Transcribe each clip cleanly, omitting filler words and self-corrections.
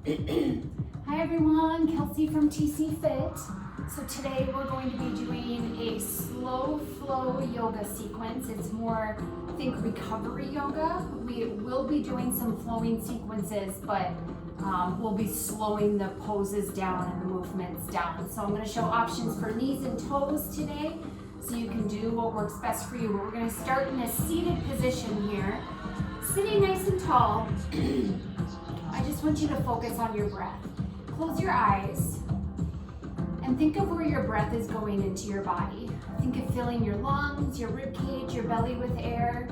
Hi everyone, Kelsey from TC Fit. So today we're going to be doing a slow flow yoga sequence. It's more, think recovery yoga. We will be doing some flowing sequences, but we'll be slowing the poses down and the movements down. So I'm going to show options for knees and toes today, so you can do what works best for you. But we're going to start in a seated position here, sitting nice and tall. I just want you to focus on your breath. Close your eyes and think of where your breath is going into your body. Think of filling your lungs, your rib cage, your belly with air.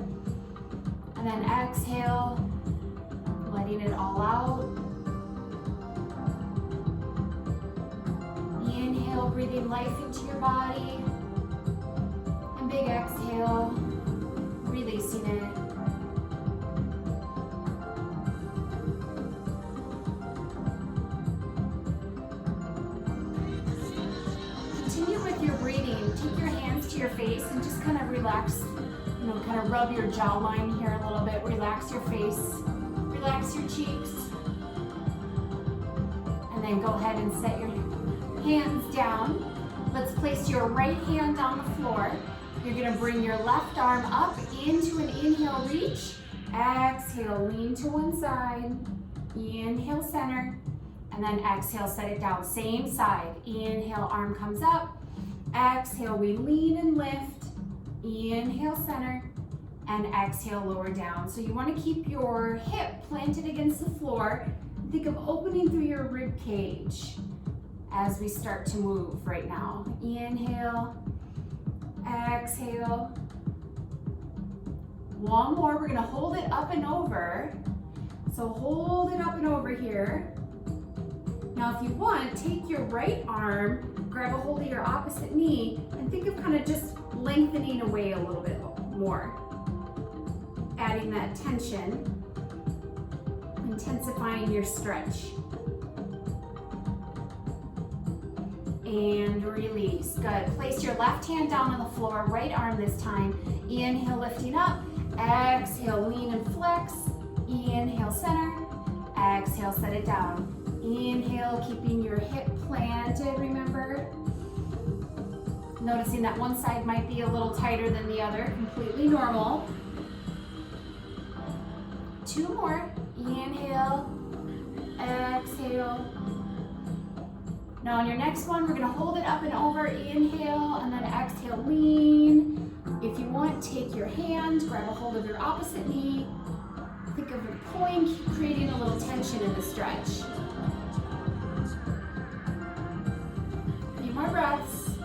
And then exhale, letting it all out. Inhale, breathing life into your body. And big exhale, releasing it. Continue with your breathing. Take your hands to your face and just kind of relax, kind of rub your jawline here a little bit. Relax your face, relax your cheeks. And then go ahead and set your hands down. Let's place your right hand on the floor. You're going to bring your left arm up into an inhale, reach. Exhale, lean to one side. Inhale, center. And then exhale, set it down. Same side. Inhale, arm comes up. Exhale, we lean and lift. Inhale, center. And exhale, lower down. So you want to keep your hip planted against the floor. Think of opening through your rib cage as we start to move right now. Inhale, exhale. One more. We're going to hold it up and over. So hold it up and over here. Now if you want, take your right arm, grab a hold of your opposite knee, and think of kind of just lengthening away a little bit more. Adding that tension, intensifying your stretch. And release. Good. Place your left hand down on the floor, right arm this time. Inhale, lifting up. Exhale, lean and flex. Inhale, center. Exhale, set it down. Inhale, keeping your hip planted, remember. Noticing that one side might be a little tighter than the other, completely normal. Two more. Inhale, exhale. Now on your next one, we're gonna hold it up and over, inhale, and then exhale, lean. If you want, take your hand, grab a hold of your opposite knee. Think of it pulling, creating a little tension in the stretch. More breaths.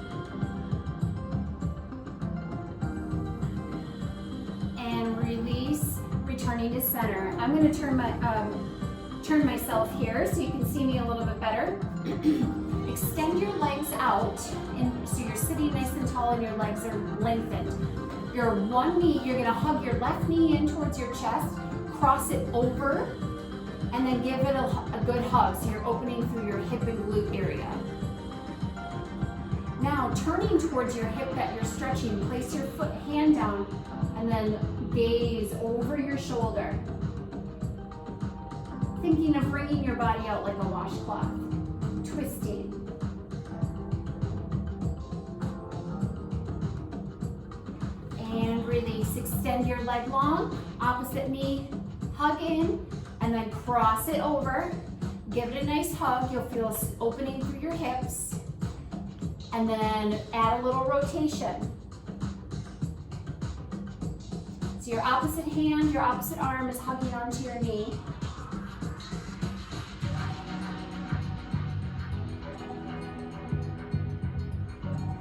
And release, returning to center. I'm going to turn myself here so you can see me a little bit better. Extend your legs out, so you're sitting nice and tall and your legs are lengthened. Your one knee, you're going to hug your left knee in towards your chest, cross it over, and then give it a good hug so you're opening through your hip and glute area. Now, turning towards your hip that you're stretching, place your hand down and then gaze over your shoulder. Thinking of wringing your body out like a washcloth. Twisting. And release. Extend your leg long. Opposite knee, hug in, and then cross it over. Give it a nice hug. You'll feel opening through your hips. And then add a little rotation. So your opposite hand, your opposite arm is hugging onto your knee.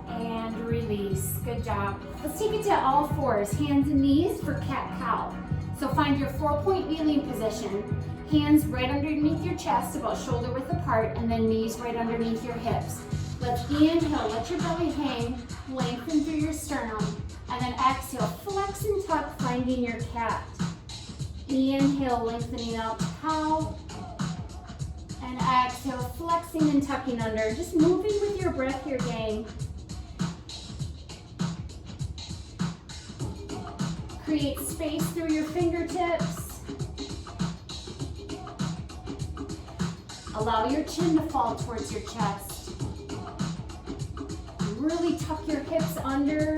And release, good job. Let's take it to all fours, hands and knees for cat-cow. So find your 4-point kneeling position. Hands right underneath your chest, about shoulder width apart, and then knees right underneath your hips. Let's inhale, let your belly hang, lengthen through your sternum, and then exhale, flex and tuck, finding your cat. Inhale, lengthening out to cow, and exhale, flexing and tucking under. Just moving with your breath here, gang. Create space through your fingertips. Allow your chin to fall towards your chest. Really tuck your hips under.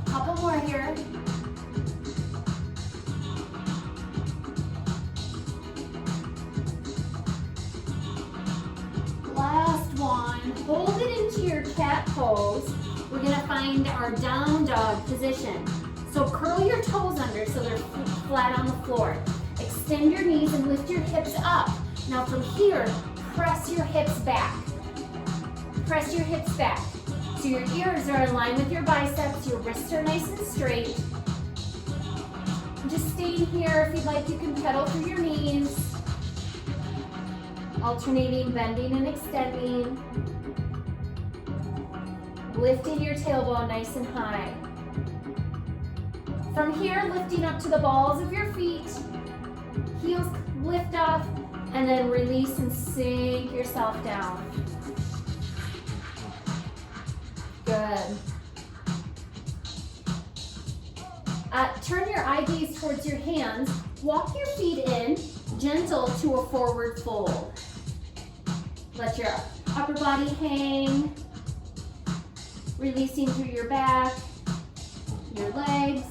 Couple more here. Last one. Hold it into your cat pose. We're gonna find our down dog position. So curl your toes under so they're flat on the floor. Extend your knees and lift your hips up. Now from here, press your hips back. Press your hips back. So your ears are in line with your biceps, your wrists are nice and straight. Just staying here. If you'd like, you can pedal through your knees. Alternating, bending and extending. Lifting your tailbone nice and high. From here, lifting up to the balls of your feet. Heels lift off, and then release and sink yourself down. Good. Turn your eye gaze towards your hands. Walk your feet in, gentle to a forward fold. Let your upper body hang, releasing through your back, your legs.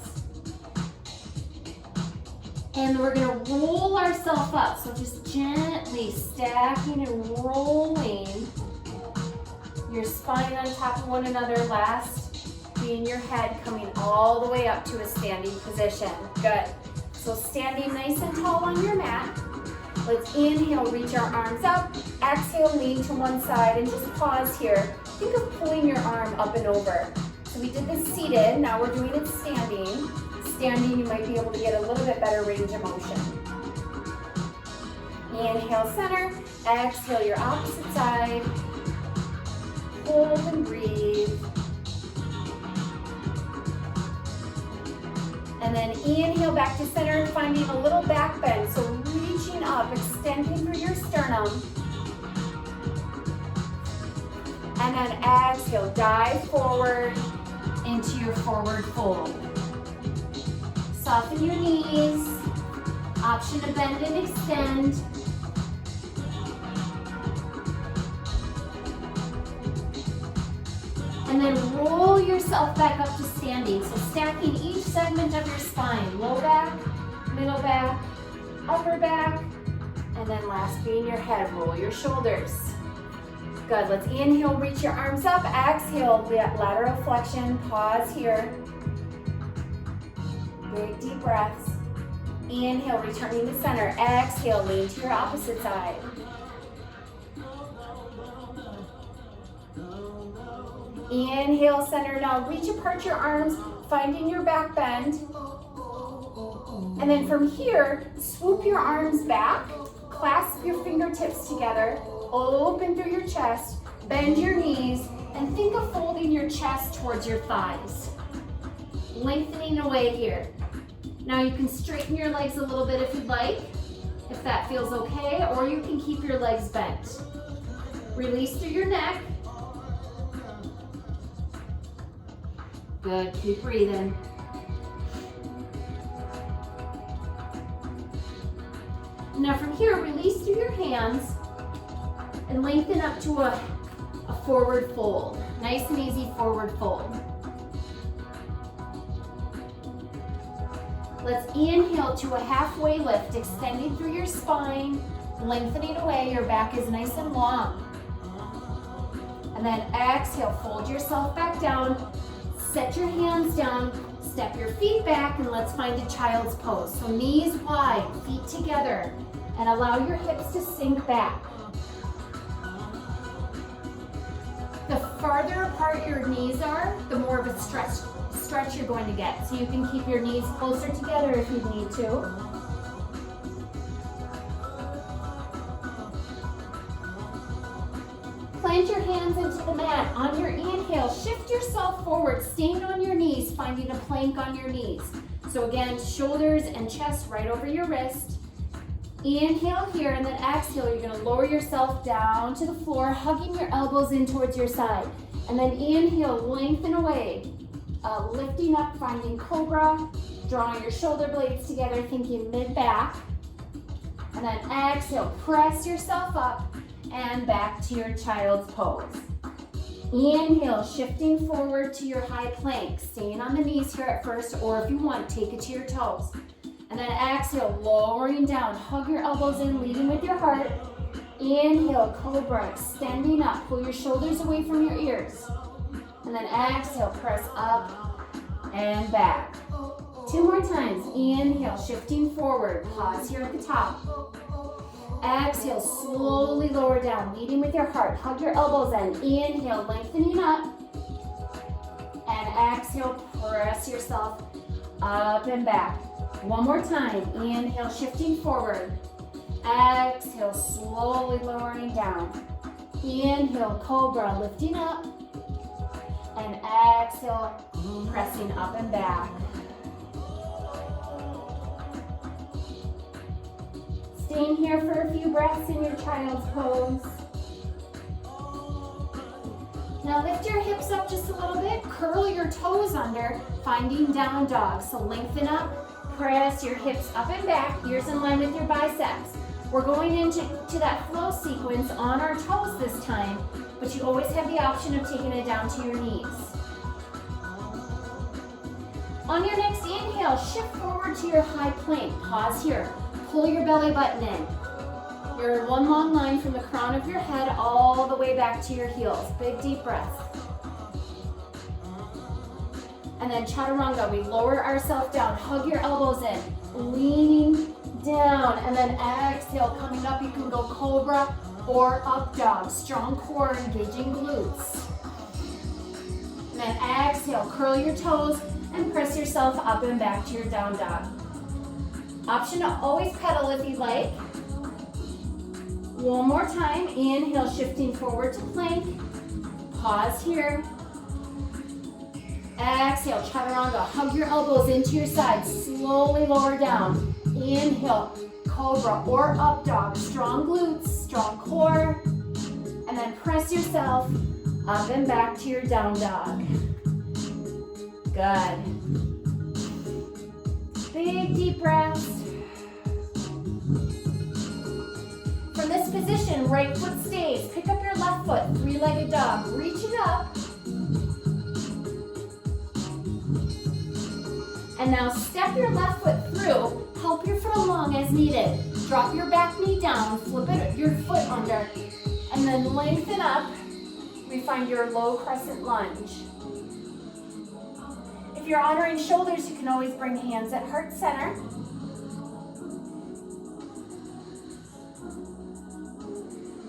And we're gonna roll ourselves up. So just gently stacking and rolling your spine on top of one another. Last being your head coming all the way up to a standing position. Good. So standing nice and tall on your mat. Let's inhale, reach our arms up. Exhale, lean to one side and just pause here. Think of pulling your arm up and over. So we did this seated, now we're doing it standing. Standing, you might be able to get a little bit better range of motion. Inhale, center. Exhale, your opposite side. Hold and breathe. And then inhale back to center, finding a little back bend. So reaching up, extending through your sternum. And then exhale, dive forward into your forward fold. Soften your knees. Option to bend and extend. And then roll yourself back up to standing. So stacking each segment of your spine. Low back, middle back, upper back, and then last being your head. Roll your shoulders. Good, let's inhale, reach your arms up. Exhale, lateral flexion, pause here. Big deep breaths. Inhale, returning to center. Exhale, lean to your opposite side. Inhale, center. Now reach apart your arms, finding your back bend. And then from here, swoop your arms back, clasp your fingertips together, open through your chest, bend your knees, and think of folding your chest towards your thighs. Lengthening away here. Now you can straighten your legs a little bit if you'd like, if that feels okay, or you can keep your legs bent. Release through your neck. Good, keep breathing. Now from here, release through your hands and lengthen up to a forward fold. Nice and easy forward fold. Let's inhale to a halfway lift, extending through your spine, lengthening away, your back is nice and long. And then exhale, fold yourself back down, set your hands down, step your feet back, and let's find a child's pose. So knees wide, feet together, and allow your hips to sink back. The farther apart your knees are, the more of a stretch you're going to get. So you can keep your knees closer together if you need to. Plant your hands into the mat. On your inhale, shift yourself forward, staying on your knees, finding a plank on your knees. So again, shoulders and chest right over your wrist. Inhale here, and then exhale, you're gonna lower yourself down to the floor, hugging your elbows in towards your side. And then inhale, lengthen away. lifting up, finding cobra, drawing your shoulder blades together, thinking mid-back. And then exhale, press yourself up and back to your child's pose. Inhale, shifting forward to your high plank, staying on the knees here at first, or if you want, take it to your toes. And then exhale, lowering down, hug your elbows in, leading with your heart. Inhale, cobra, extending up, pull your shoulders away from your ears. And then exhale, press up and back. 2 more times. Inhale, shifting forward, pause here at the top. Exhale, slowly lower down, leading with your heart. Hug your elbows in. Inhale, lengthening up. And exhale, press yourself up and back. 1 more time. Inhale, shifting forward. Exhale, slowly lowering down. Inhale, cobra, lifting up. And exhale, pressing up and back. Staying here for a few breaths in your child's pose. Now lift your hips up just a little bit, curl your toes under, finding down dog. So lengthen up, press your hips up and back, ears in line with your biceps. We're going into that flow sequence on our toes this time, but you always have the option of taking it down to your knees. On your next inhale, shift forward to your high plank. Pause here. Pull your belly button in. You're in one long line from the crown of your head all the way back to your heels. Big deep breath. And then chaturanga, we lower ourselves down. Hug your elbows in. Leaning down. And then exhale, coming up, you can go cobra or up dog. Strong core, engaging glutes. And then exhale, curl your toes and press yourself up and back to your down dog. Option to always pedal if you'd like. 1 more time. Inhale, shifting forward to plank. Pause here. Exhale, chaturanga. Hug your elbows into your sides. Slowly lower down. Inhale, cobra or up dog. Strong glutes, strong core. And then press yourself up and back to your down dog. Good. Big deep breaths. From this position, right foot stays. Pick up your left foot, 3-legged dog. Reach it up. And now step your left foot through. Help your foot along as needed. Drop your back knee down, flip your foot under, and then lengthen up. We find your low crescent lunge. If you're honoring shoulders, you can always bring hands at heart center.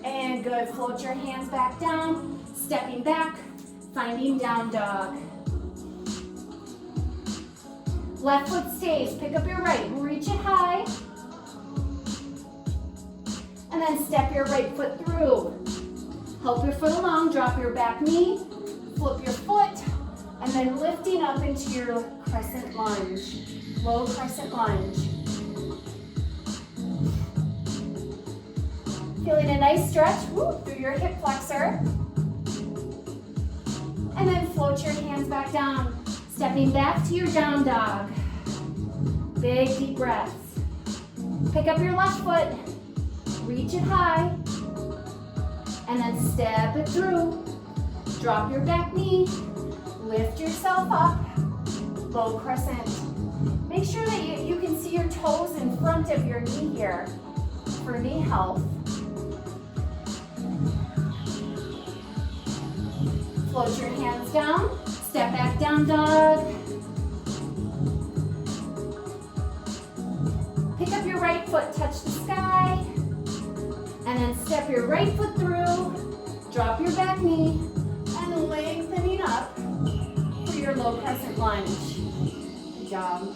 And good, float your hands back down, stepping back, finding down dog. Left foot stays, pick up your right, reach it high. And then step your right foot through. Help your foot along, drop your back knee, flip your foot, and then lifting up into your crescent lunge, low crescent lunge. Feeling a nice stretch through your hip flexor. And then float your hands back down, stepping back to your down dog. Big deep breaths. Pick up your left foot, reach it high, and then step it through. Drop your back knee, lift yourself up, low crescent. Make sure that you can see your toes in front of your knee here for knee health. Float your hands down, step back down dog. Pick up your right foot, touch the sky, and then step your right foot through, drop your back knee, and lengthening up for your low crescent lunge. Good job.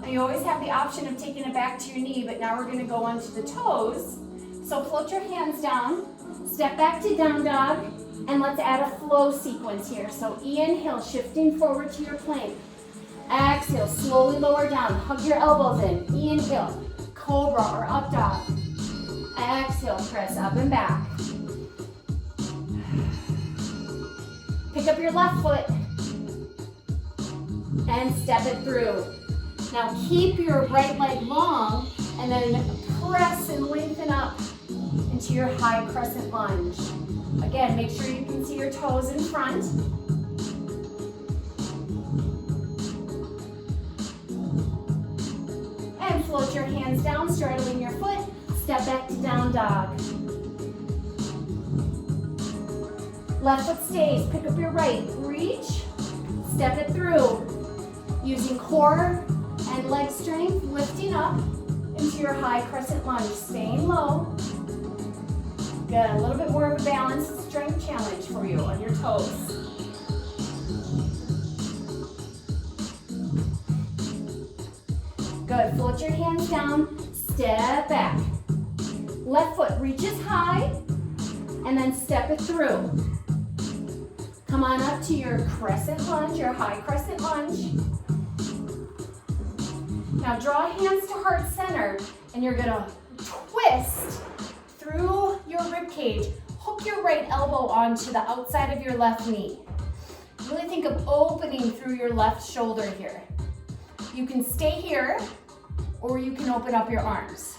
Now you always have the option of taking it back to your knee, but now we're going to go onto the toes. So float your hands down, step back to down dog, and let's add a flow sequence here. So inhale, shifting forward to your plank. Exhale, slowly lower down, hug your elbows in. Inhale, cobra or up dog. Exhale, press up and back. Pick up your left foot and step it through. Now keep your right leg long and then press and lengthen up into your high crescent lunge. Again, make sure you can see your toes in front. And float your hands down, straddling your foot. Step back to down dog. Left foot stays, pick up your right, reach, step it through. Using core and leg strength, lifting up into your high crescent lunge, staying low. Good, a little bit more of a balanced strength challenge for you on your toes. Good, float your hands down, step back. Left foot reaches high, and then step it through. Come on up to your crescent lunge, your high crescent lunge. Now draw hands to heart center, and you're gonna twist through your rib cage. Hook your right elbow onto the outside of your left knee. Really think of opening through your left shoulder here. You can stay here, or you can open up your arms.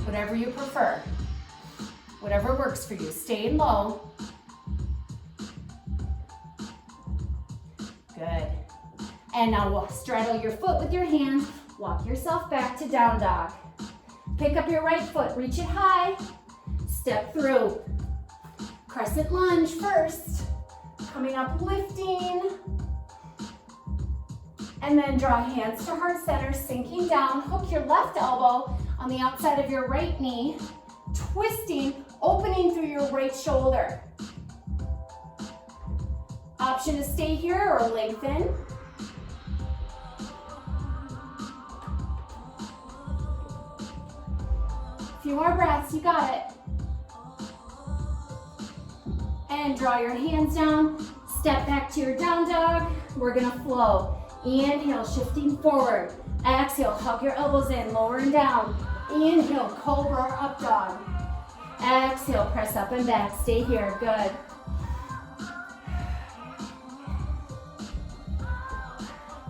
Whatever you prefer. Whatever works for you. Staying low. Good. And now straddle your foot with your hands. Walk yourself back to down dog. Pick up your right foot, reach it high. Step through. Crescent lunge first. Coming up, lifting. And then draw hands to heart center, sinking down. Hook your left elbow on the outside of your right knee. Twisting, opening through your right shoulder. Option to stay here or lengthen. A few more breaths, you got it. And draw your hands down. Step back to your down dog. We're gonna flow. Inhale, shifting forward. Exhale, hug your elbows in, lower and down. Inhale, cobra or up dog. Exhale, press up and back. Stay here, good.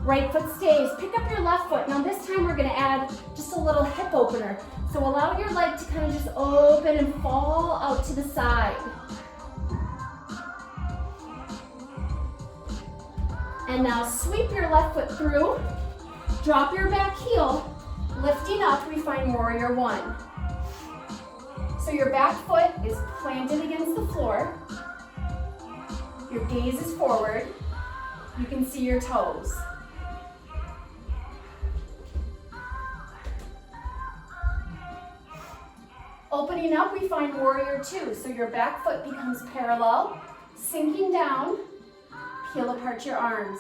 Right foot stays. Pick up your left foot. Now this time we're gonna add just a little hip opener. So allow your leg to kind of just open and fall out to the side. And now sweep your left foot through. Drop your back heel. Lifting up, we find warrior one. So your back foot is planted against the floor. Your gaze is forward. You can see your toes. Opening up, we find warrior two. So your back foot becomes parallel, sinking down, peel apart your arms.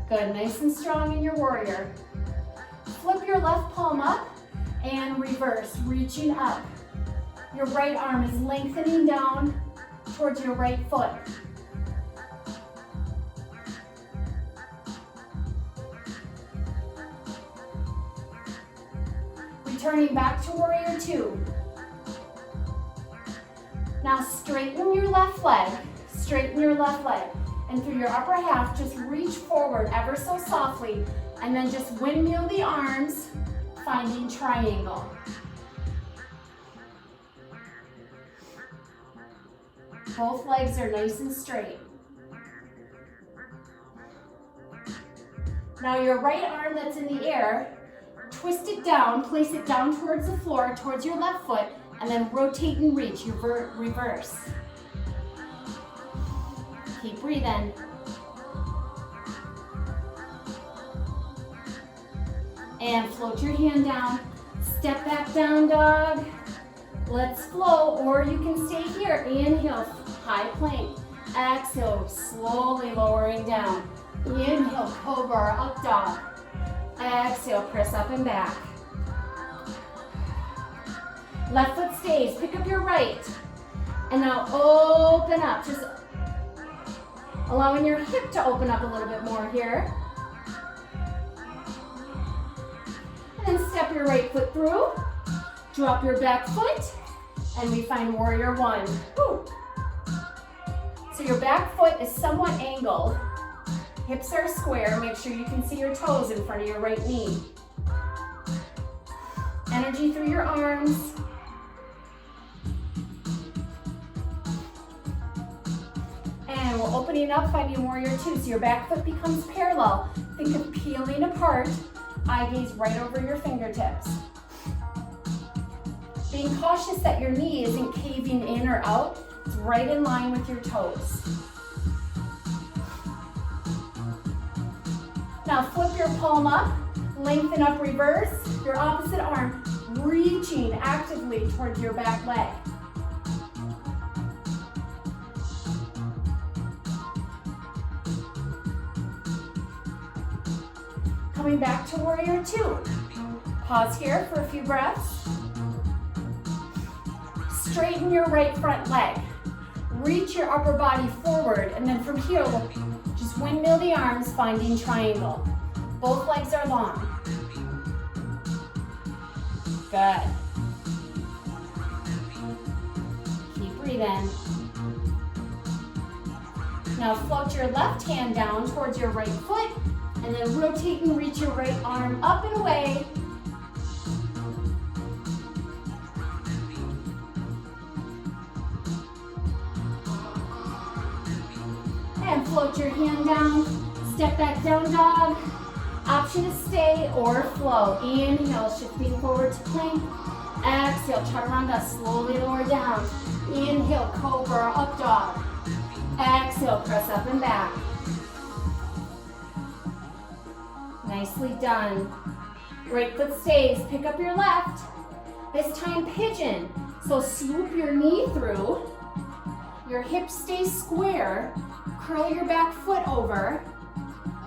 Good, nice and strong in your warrior. Flip your left palm up and reverse, reaching up. Your right arm is lengthening down towards your right foot. Returning back to warrior two. Now straighten your left leg, straighten your left leg. And through your upper half, just reach forward ever so softly, and then just windmill the arms, finding triangle. Both legs are nice and straight. Now your right arm that's in the air, twist it down, place it down towards the floor, towards your left foot, and then rotate and reach, reverse. Keep breathing. And float your hand down. Step back down dog. Let's flow, or you can stay here. Inhale, high plank. Exhale, slowly lowering down. Inhale, cobra, up dog. Exhale, press up and back. Left foot stays, pick up your right. And now open up, just allowing your hip to open up a little bit more here. And then step your right foot through, drop your back foot, And we find warrior one. Woo. So your back foot is somewhat angled. Hips are square. Make sure you can see your toes in front of your right knee. Energy through your arms. And we're opening up, finding warrior two. So your back foot becomes parallel. Think of peeling apart. Eye gaze right over your fingertips. Being cautious that your knee isn't caving in or out. It's right in line with your toes. Now flip your palm up, lengthen up, reverse. Your opposite arm reaching actively towards your back leg. Coming back to warrior two. Pause here for a few breaths. Straighten your right front leg. Reach your upper body forward, and then from here, we'll just windmill the arms, finding triangle. Both legs are long. Good. Keep breathing. Now float your left hand down towards your right foot, and then rotate and reach your right arm up and away. And float your hand down, step back down dog. Option to stay or flow. Inhale, shifting forward to plank. Exhale, chaturanga, slowly lower down. Inhale, cobra, up dog. Exhale, press up and back. Nicely done. Right foot stays, pick up your left. This time pigeon. So swoop your knee through. Your hips stay square. Curl your back foot over.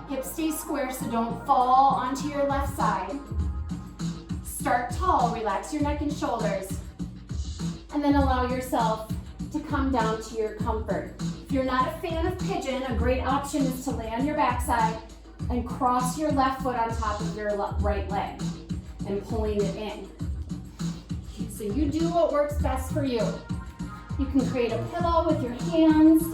Hips stay square so don't fall onto your left side. Start tall, relax your neck and shoulders. And then allow yourself to come down to your comfort. If you're not a fan of pigeon, a great option is to lay on your backside and cross your left foot on top of your right leg and pulling it in. So you do what works best for you. You can create a pillow with your hands.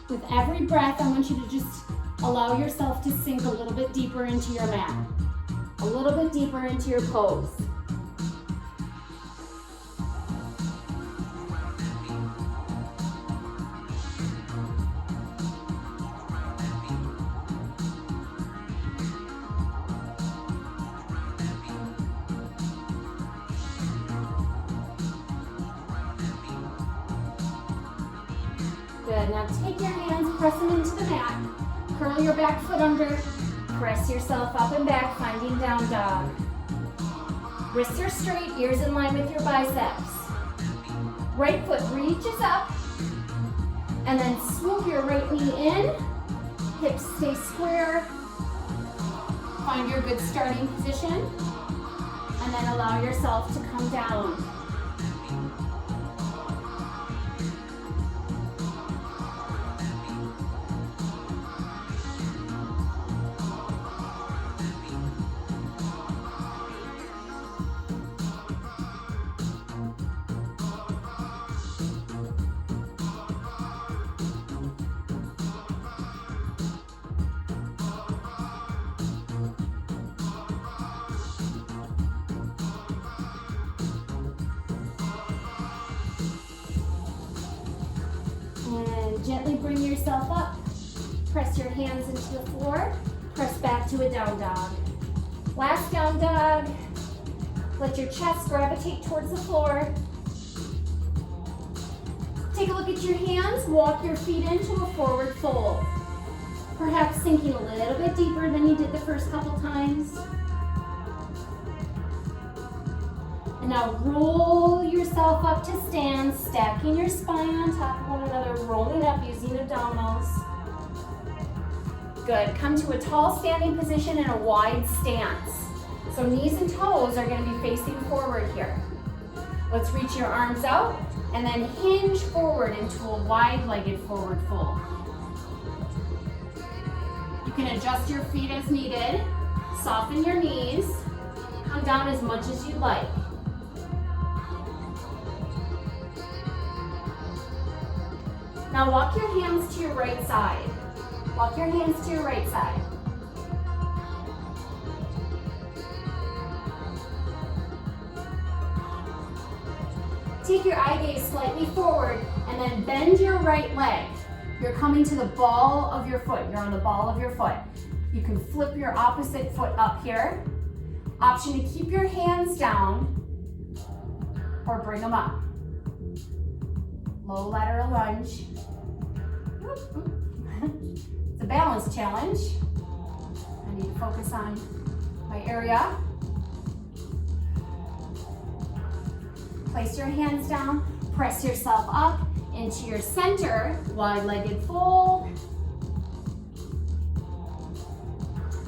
With every breath, I want you to just allow yourself to sink a little bit deeper into your mat, a little bit deeper into your pose. Good, now take your hands, press them into the mat, curl your back foot under, press yourself up and back, finding down dog. Wrists are straight, ears in line with your biceps. Right foot reaches up, and then swoop your right knee in, hips stay square, find your good starting position, and then allow yourself to come down. Gently bring yourself up, press your hands into the floor, press back to a down dog. Last down dog, let your chest gravitate towards the floor. Take a look at your hands, walk your feet into a forward fold. Perhaps sinking a little bit deeper than you did the first couple times. And now roll yourself up to stand, stacking your spine on top of one another, rolling up using abdominals. Good, come to a tall standing position and a wide stance. So knees and toes are going to be facing forward here. Let's reach your arms out and then hinge forward into a wide-legged forward fold. You can adjust your feet as needed, soften your knees. Come down as much as you like. Now walk your hands to your right side. Walk your hands to your right side. Take your eye gaze slightly forward and then bend your right leg. You're coming to the ball of your foot. You're on the ball of your foot. You can flip your opposite foot up here. Option to keep your hands down or bring them up. Low lateral lunge. It's a balance challenge. I need to focus on my area. Place your hands down, press yourself up into your center, wide-legged fold.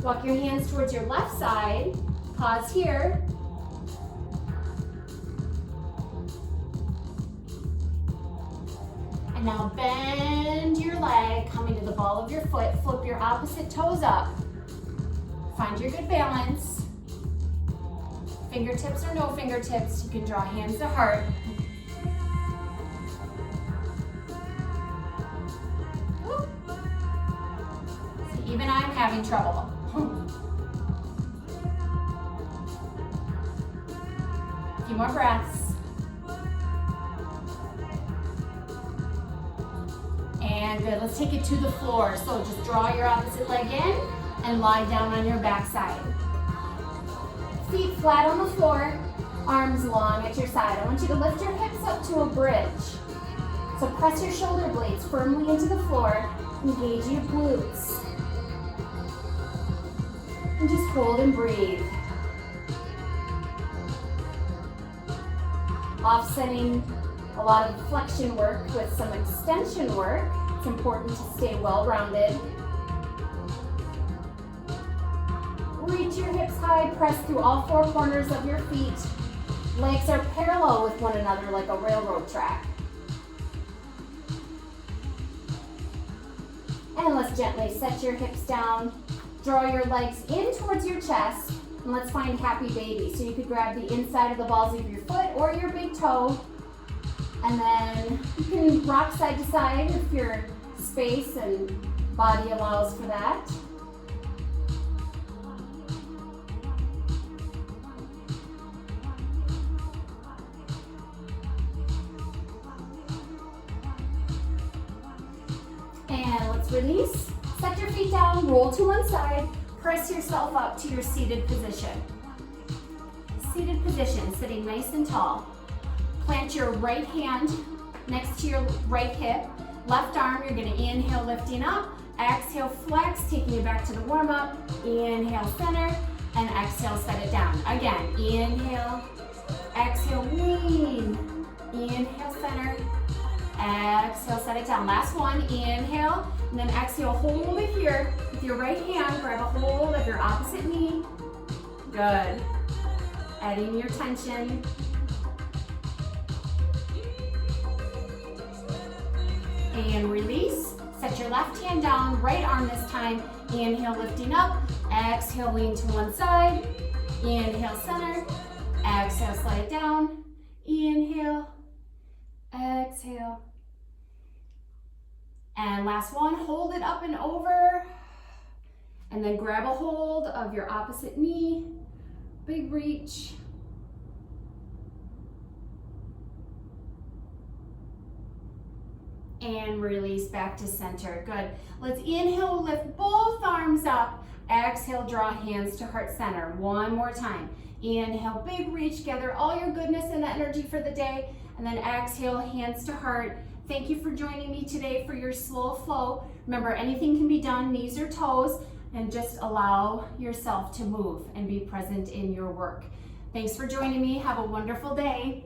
Walk your hands towards your left side, pause here. And now bend your leg, coming to the ball of your foot, flip your opposite toes up. Find your good balance. Fingertips or no fingertips, you can draw hands to heart. See, even I'm having trouble. A few more breaths. And good, let's take it to the floor. So just draw your opposite leg in and lie down on your back side. Feet flat on the floor, arms long at your side. I want you to lift your hips up to a bridge. So press your shoulder blades firmly into the floor, engage your glutes. And just hold and breathe. Offsetting a lot of flexion work with some extension work. It's important to stay well-rounded. Reach your hips high, press through all four corners of your feet. Legs are parallel with one another like a railroad track. And let's gently set your hips down. Draw your legs in towards your chest. And let's find happy baby. So you could grab the inside of the balls of your foot or your big toe. And then you can rock side to side if your space and body allows for that. And let's release. Set your feet down, roll to one side, press yourself up to your seated position. Seated position, sitting nice and tall. Plant your right hand next to your right hip. Left arm, you're gonna inhale, lifting up. Exhale, flex, taking you back to the warm up. Inhale, center, and exhale, set it down. Again, inhale, exhale, lean. Inhale, center. Exhale, set it down. Last one, inhale, and then exhale, hold it here. With your right hand, grab a hold of your opposite knee. Good. Adding your tension. And release. Set your left hand down, right arm this time. Inhale, lifting up. Exhale, lean to one side. Inhale, center. Exhale, slide it down. Inhale. Exhale. And last one, hold it up and over. And then grab a hold of your opposite knee. Big reach. And release back to center. Good. Let's inhale, lift both arms up. Exhale, draw hands to heart center. One more time. Inhale, big reach, gather all your goodness and energy for the day. And then exhale, hands to heart. Thank you for joining me today for your slow flow. Remember, anything can be done, knees or toes, and just allow yourself to move and be present in your work. Thanks for joining me. Have a wonderful day.